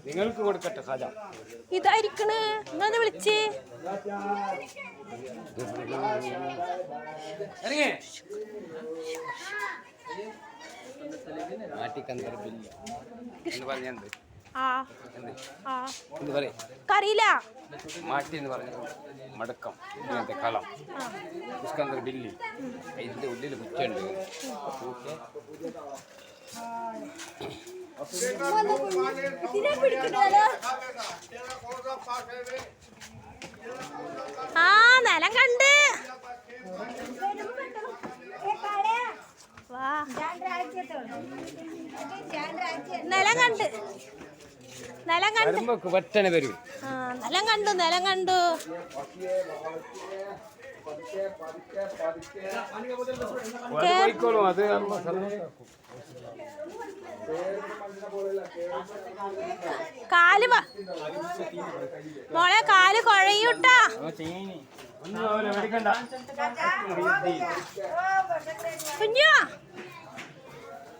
നിങ്ങൾക്ക് കൊടുക്കട്ടെ ഖാജ. ഇതായിരിക്കണ് നിങ്ങൾ വിളിച്ചേ കറിയില്ല മാറ്റി എന്ന് പറഞ്ഞ മടക്കം ഇങ്ങനത്തെ കളം ഉസ്കന്ദർ ബില്ലി ഇതിന്റെ ഉള്ളിൽ കുറ്റുണ്ട്. ആ നിലം കണ്ട് നിലം കണ്ട് നിലം കണ്ട് പെട്ടെന്ന് വരും. നിലം കണ്ടു നിലം കണ്ടു. അത് കാല് മോളെ കാല് കുഴയൂട്ടാ. കുഞ്ഞോ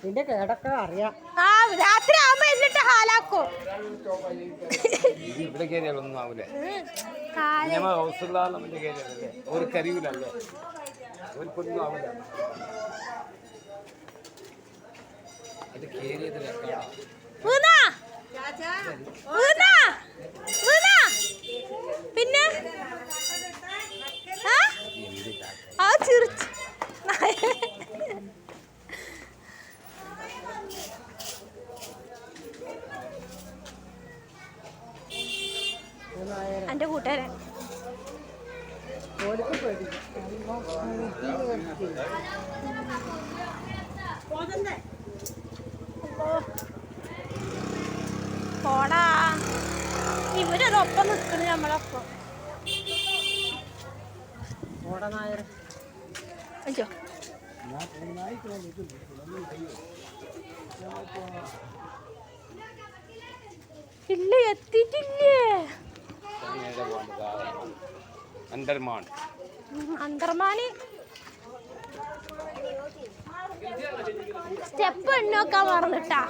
നിന്റെ കേടൊക്കെ അറിയാം. ആ രാത്രി ആവുമ്പോ എന്നിട്ട് ഹാലാക്കും. ഇവിടെ കയറിയാലൊന്നും ആവൂലേ? അവർക്കറിയില്ലല്ലേ, അവർക്കൊന്നും ആവില്ല. അത് കേറിയത് പിന്നെ ആ ചിരിച്ചു. എന്റെ കൂട്ടുകാരൻ പോടാ. ഇവരതൊപ്പം നിൽക്കുന്നു നമ്മളൊപ്പം. അയ്യോ ഇല്ല എത്തിയിട്ടില്ലേ? അന്തർമാന് സ്റ്റെപ്പ് എണ്ണൊക്കെ മറന്നിട്ടാ.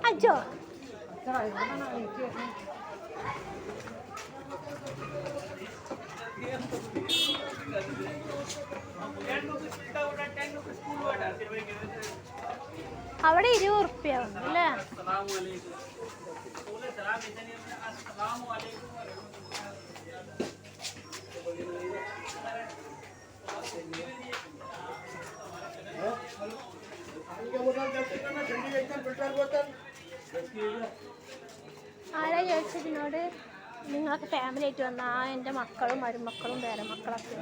അജോ അവിടെ 20 ഉറുപ്പ്യ അല്ലേ? ആരാ ചോദിച്ചതിനോട് നിങ്ങൾക്ക് ഫാമിലി ആയിട്ട് വന്നാ എൻ്റെ മക്കളും മരുമക്കളും പേരമക്കളൊക്കെ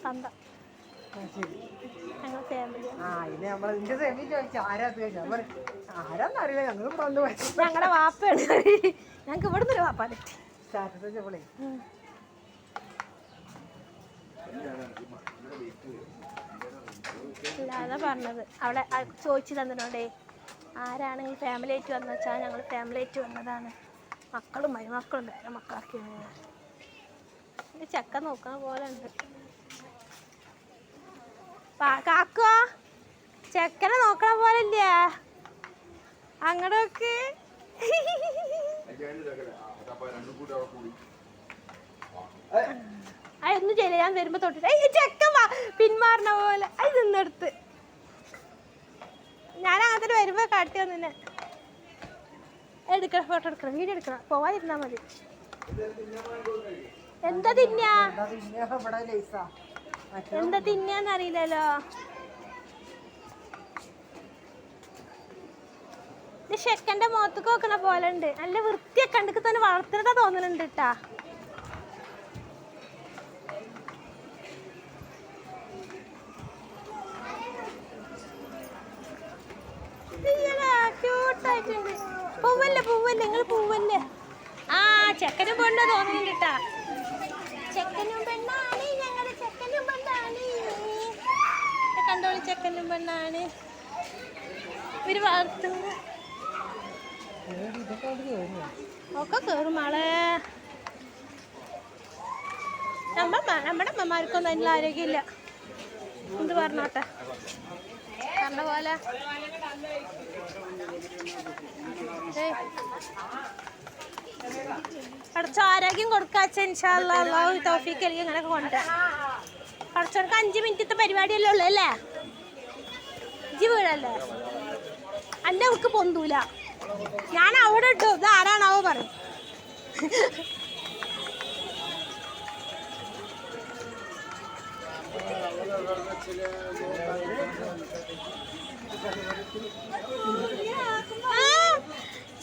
തന്ത ഞങ്ങൾ ഫാമിലി. ഞങ്ങളുടെ വാപ്പയാണ്. ഞങ്ങൾക്ക് ഇവിടുന്ന് ഒരു വാപ്പ അല്ലാതെ പറഞ്ഞത്. അവിടെ ചോദിച്ചു തന്നതിനോടേ ആരാണെങ്കിൽ ഫാമിലി ആയിട്ട് വന്നു വെച്ചാൽ ഞങ്ങൾ ഫാമിലി ആയിട്ട് വന്നതാണ്. മക്കളും മരുമക്കളും പേരെ മക്കളൊക്കെയാണ്. എൻ്റെ ചക്ക നോക്കുന്ന പോലെ ഉണ്ട്. കാക്കോ ചെക്കനെ നോക്കണ പോലെ ഇല്ല അങ്ങോട്ടൊക്കെ. അതൊന്നും ചെയ്യില്ല. ഞാൻ വരുമ്പോ തൊട്ടിട്ട് ചെക്കൻ പിന്മാറണ പോലെ അത് നിന്നെടുത്ത് ഞാൻ അങ്ങനത്തെ വരുമ്പോ കാട്ടി വന്നെ. എടുക്കണം, ഫോട്ടോ എടുക്കണം, വീഡിയോ എടുക്കണം. പോവാതിരുന്നാ മതി. എന്താ തിന്നാ എന്താ തിന്നാന്നറിയില്ലല്ലോ. ഇത് ചെക്കൻ്റെ മുഖത്തേക്ക് നോക്കണ പോലെ ഉണ്ട്. നല്ല വൃത്തിയൊക്കെ ഉണ്ട്. തന്നെ വളർത്തുന്നതാ തോന്നുന്നുണ്ട് കേട്ടാ. ക്യൂട്ടായിട്ടുണ്ട്. പൂവല്ലേ പൂവല്ലേ നിങ്ങൾ പൂവല്ലേ. ആ ചെക്കനും പെണ്ണ തോന്നുന്നുണ്ട് കേട്ടാ. ചെക്കനും പെണ്ണാണ് ഞങ്ങളുടെ ചെക്കനും പെണ്ണാണ്. കണ്ടോളി ചെക്കനും പെണ്ണാണ് ഇവര് വളർത്തുന്നത്. ഒക്കെ കയറും ആളെ. നമ്മുടെ അമ്മമാർക്കൊന്നും അതിനുള്ള ആരോഗ്യമില്ല. എന്ത് പറഞ്ഞോട്ടെ, പറഞ്ഞ പോലെ കുറച്ച് ആരോഗ്യം കൊടുക്കാച്ച ഇൻഷാ അല്ലാഹ് അല്ലാഹു തൗഫീഖ് നൽകി ഇങ്ങനെയൊക്കെ കൊണ്ടുവരാം. കുറച്ചവർക്ക് 5 മിനിറ്റത്തെ പരിപാടിയല്ലേ ഉള്ളൂ അല്ലേ? ഇജ്ജ് വീഴല്ലേ? എൻ്റെ അവൾക്ക് പൊന്തൂല. ഞാൻ അവിടെ ഇട്ടു. ഇത് ആരാണാവോ പറയും.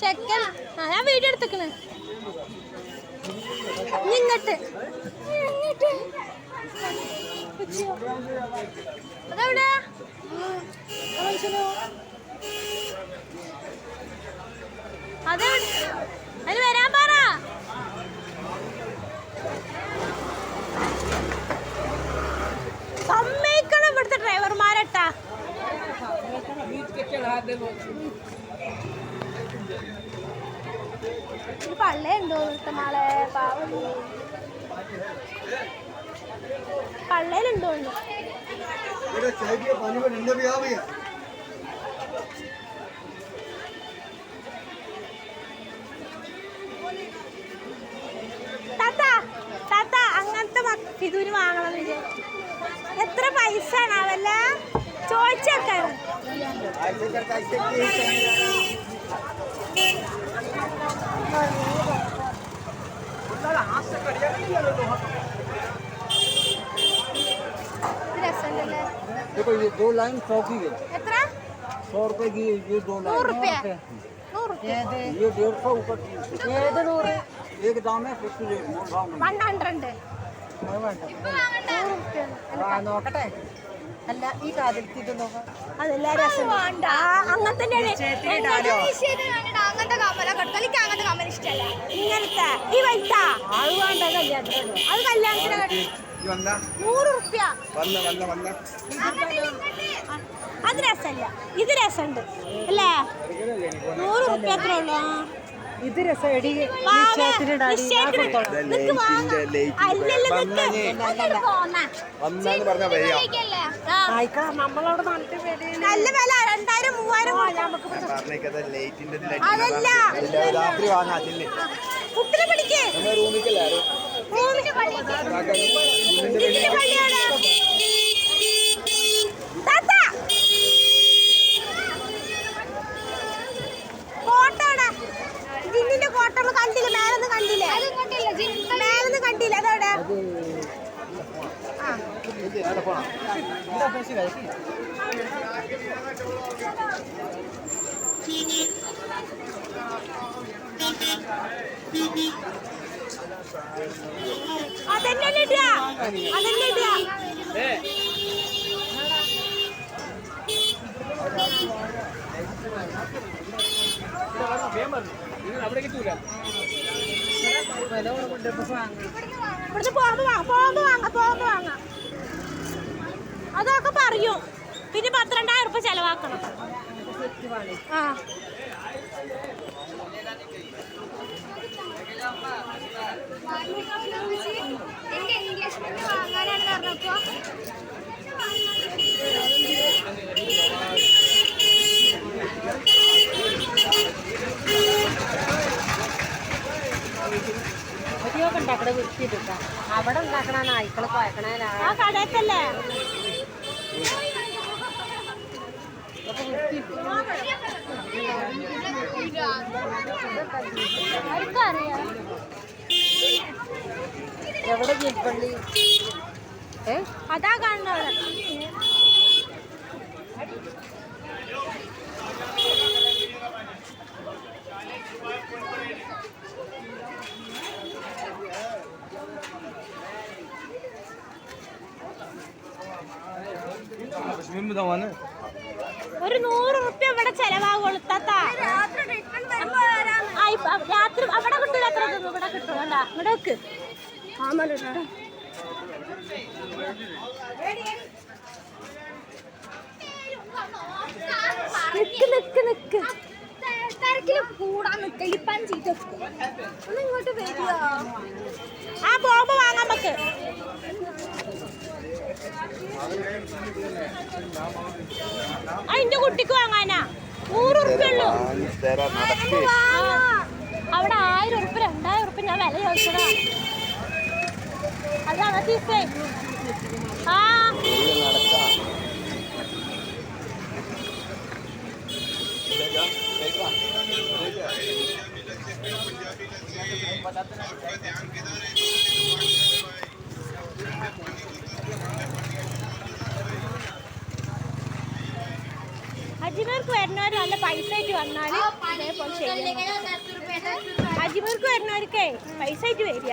ചെക്കൻ ഞാൻ വീഡിയോ എടുത്തേക്കണ്. ഇങ്ങട്ട് അതെവിടെ അതിന് വരാൻ പറ. സമ്മതിക്കണം ഇവിടുത്തെ ഡ്രൈവർമാരട്ടാ. പള്ളയുണ്ടോ മാളെ? പാവം പള്ളയിലുണ്ടോ? താത്ത അങ്ങനത്തെ ഇതിന് വാങ്ങണം വിചാരിച്ചു. എത്ര പൈസ ആണാവല്ല ചോദിച്ചേക്കാണ്. देखो ये 2 लाइन 100 की है। എത്ര? 100 रुपए की ये 2 लाइन 100 रुपया। 100 रुपया ये 150 ऊपर की। ഏത് 100? एक दाम है फिक्स रेट मोल भाव नहीं। 100. അത് വേണ്ട. 100 रुपया. നോക്കട്ടെ. അല്ല ഈ കാതിലത്തെ ഇത് നോക്കാം. അതെല്ലാം രസം വേണ്ട. അങ്ങനെ തന്നെയാണ് അങ്ങനത്തെ കമ്മല കെടുത്തലിക്ക് അങ്ങനത്തെ കമ്മൽ ഇഷ്ടമല്ല. ഇങ്ങനത്തെ ഈ വൈറ്റ അത് വേണ്ട കല്യാണത്തിന്. അത് കല്യാണത്തിന് 100 റുപ്യ. അത് രസമല്ല, ഇത് രസമുണ്ട് അല്ലേ? 100 റുപ്യ അത്ര ഉള്ളു. ഇത് രസടി. നമ്മളവിടെ നാട്ടിൽ നല്ല വില 2000 3000. അതല്ല കുട്ടിനെ പിടിക്കേ. കോട്ടോടെ ജിന്നിന്റെ കോട്ട കണ്ടില്ല. മേലെന്ന് കണ്ടില്ലേ? മേലെന്ന് കണ്ടില്ല. അതവിടെ അതന്നെ ഇടുക. അതന്നെ ഇടുക. ഇവിടുന്ന് പോകുമ്പോ വാങ്ങാം. അതൊക്കെ പറയും. പിന്നെ 12,000 രൂപ ചെലവാക്കണം. ആ എന്റെ എൻഗേജ്മെന്റ് വാങ്ങാനാണ് പറഞ്ഞപ്പോ അരിയൊക്കെ ഉണ്ടാക്കണ വൃത്തിയിട്ട അവിടെ ഉണ്ടാക്കണ നായ്ക്കളെ കുഴക്കണ ആ കടയത്തല്ലേ? ആർക്കറിയാം എവിടെ ജിൽപ്പള്ളി? അതാ കാണുന്നവിടെ. ഒരു 100 റുപ്യ ഇവിടെ ചെലവാകുള്ളൂ. രാത്രി അവിടെ കിട്ടൂല. അത്ര ഇവിടെ കിട്ടും. അല്ല ഇവിടെ വെക്ക്. നിക്ക് ബാക്കിൽ കൂടാൻ നിൽക്കലിപ്പാൻ ചീത്ത ഒന്ന് ഇങ്ങോട്ട് വരിക. ആ പോകുമ്പോ വാങ്ങാൻ നമുക്ക്. എന്റെ കുട്ടിക്ക് വാങ്ങാനാ 100 ഉറുപ്പ്യ ഉള്ളൂ. അവിടെ 1000 ഉറുപ്പ്യ 2000 ഉറുപ്പ്യ ഞാൻ വില ചോദിച്ചതാ. അതാണ് ടീച്ചേ. ആ അജ്മീർക്ക് വരുന്നവർ നല്ല പൈസ ആയിട്ട് വന്നാൽ ഇതേപോലെ ചെയ്യണം. അജ്മീർക്ക് വരുന്നവർക്കേ പൈസ ആയിട്ട് വരിക.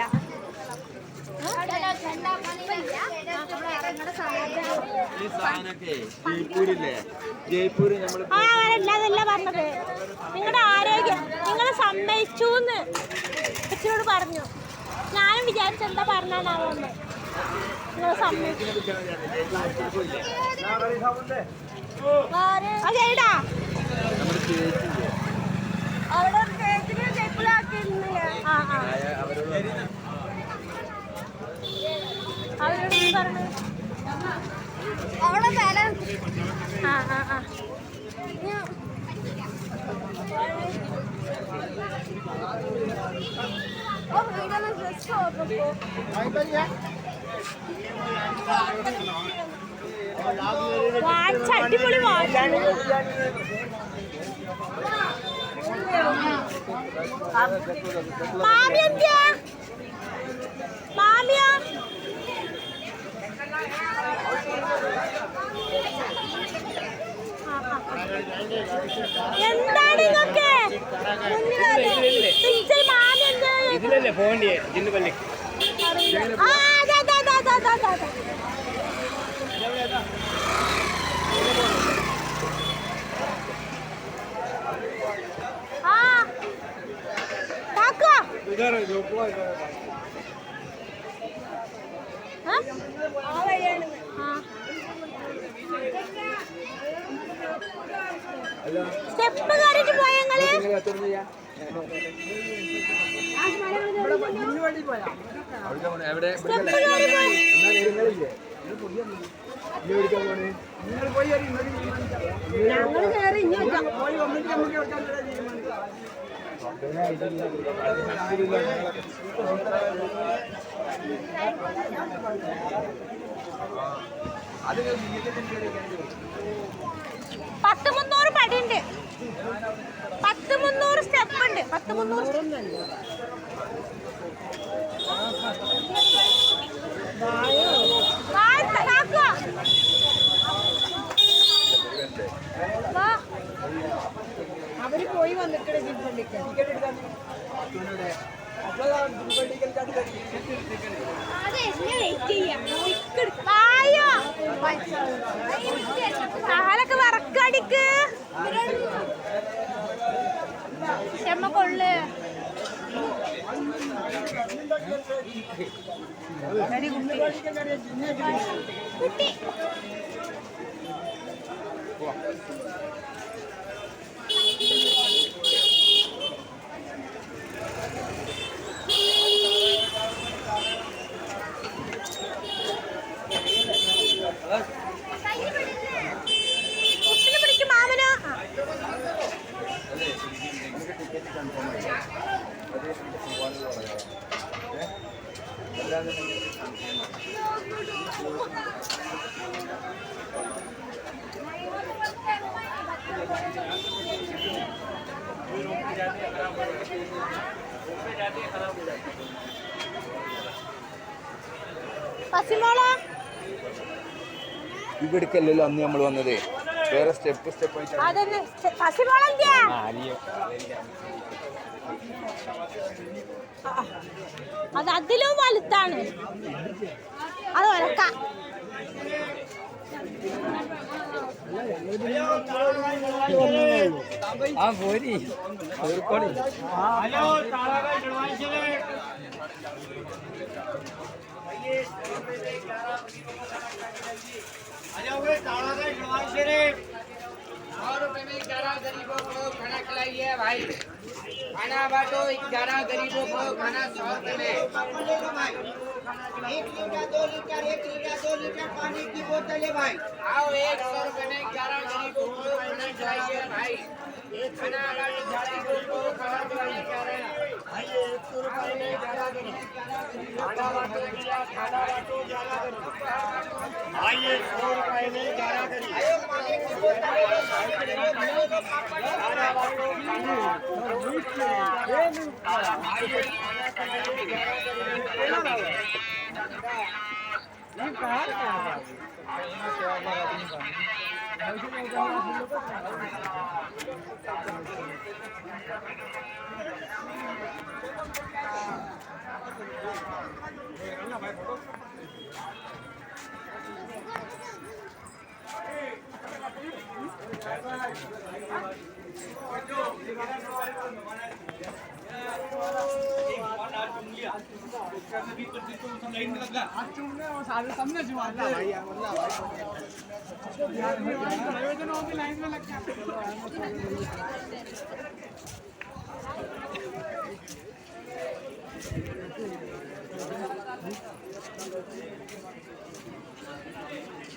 ആ അതല്ല പറഞ്ഞത്. നിങ്ങളുടെ ആരോഗ്യം നിങ്ങളെ സമ്മതിച്ചൂന്ന് അച്ഛനോട് പറഞ്ഞു. ഞാനും വിചാരിച്ച എന്താ പറഞ്ഞാലാവുന്നു. നിങ്ങളെ സമ്മതിച്ചു. അതേടാ അവിടെ ചേപ്പിലാക്കിയിരുന്നില്ല. അവരോട് പറഞ്ഞു അവിടെ വില വാച്ച് അടിപൊളി വാച്ചാണ്. മാമി എന്തിയാ മാമിയാ എന്താണ് ഇതൊക്കെ മാമി എന്താ ഇതിലല്ലേ പോകണ്ടേ ജിന്നു പള്ളി. ആ അതാ ആ കാക്കോ സ്റ്റെപ്പ് കയറിട്ട് പോയങ്ങള്. സ്റ്റെപ്പ് കയറി പോയി. ഞങ്ങള് കയറി ഇനി പത്ത് 300 പടിയുണ്ട്. 300 സ്റ്റെപ്പ് ഉണ്ട്. 300 അവര് പോയി വന്നിട്ട് കാലൊക്കെ വറക്കടിക്ക് ക്ഷമ കൊള്ളു. കുട്ടി പിടിക്കും മാമന്. ഇവിടേക്കല്ലല്ലോ അന്ന് നമ്മൾ വന്നത്. വേറെ സ്റ്റെപ്പ് അതന്നെ പസിമോളെന്തിയാ അത് അതിലും വലുതാണ്. അത് ഒരക്ക ആ പോരി 100 रुपए में 11 गरीबों को खाना खिलाइए भाई। खाना बांटो 11 गरीबों को खाना 100 रुपए में। 1 लीटर 2 लीटर 1 लीटर 2 लीटर पानी की बोतल है भाई। आओ 100 रुपए में 11 गरीबों को खाना खिलाइए भाई। खाना बांटो गरीबों को खाना खिलाइए भाई। 100 रुपए में 11 गरीबों खाना बांटो खाना बांटो 11 गरीबों आइए 100 रुपए में 11 गरीब पानी की बोतल खाना बांटो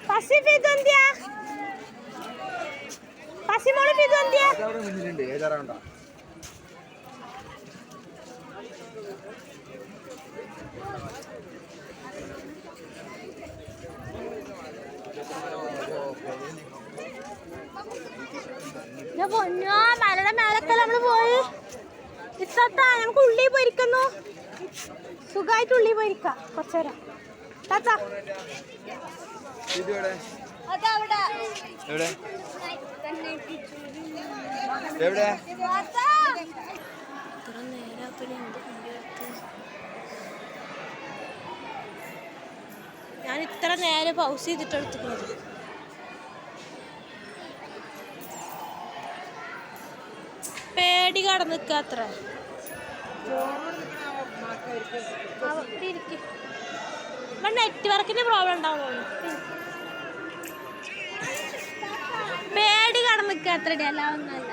പസി ഫിദുന്തിയ പസി മോള് ഫിദുന്തിയ മുന്നിലുണ്ട് ഏതാറാണ്ട പൊന്നോ മലയുടെ മേലൊക്കെ നമ്മള് പോയി ഇത്തത്താ നമുക്ക് ഉള്ളി പോയിരിക്കുന്നു സുഖമായിട്ട് ഉള്ളി പോയിരിക്കാം കുറച്ചേരം താത്താ എവിടെ എവിടെ ഞാൻ ഇത്ര നേരെ പൗസ് ചെയ്തിട്ട് എടുത്തിട്ടുള്ളത് പേടി കടന്ന് നിൽക്കുക അത്ര നെറ്റ്വർക്കിന്റെ പ്രോബ്ലം ഉണ്ടാവുള്ളൂ പേടി കടന്ന് നിൽക്കുക അത്ര അല്ല ഒന്നല്ല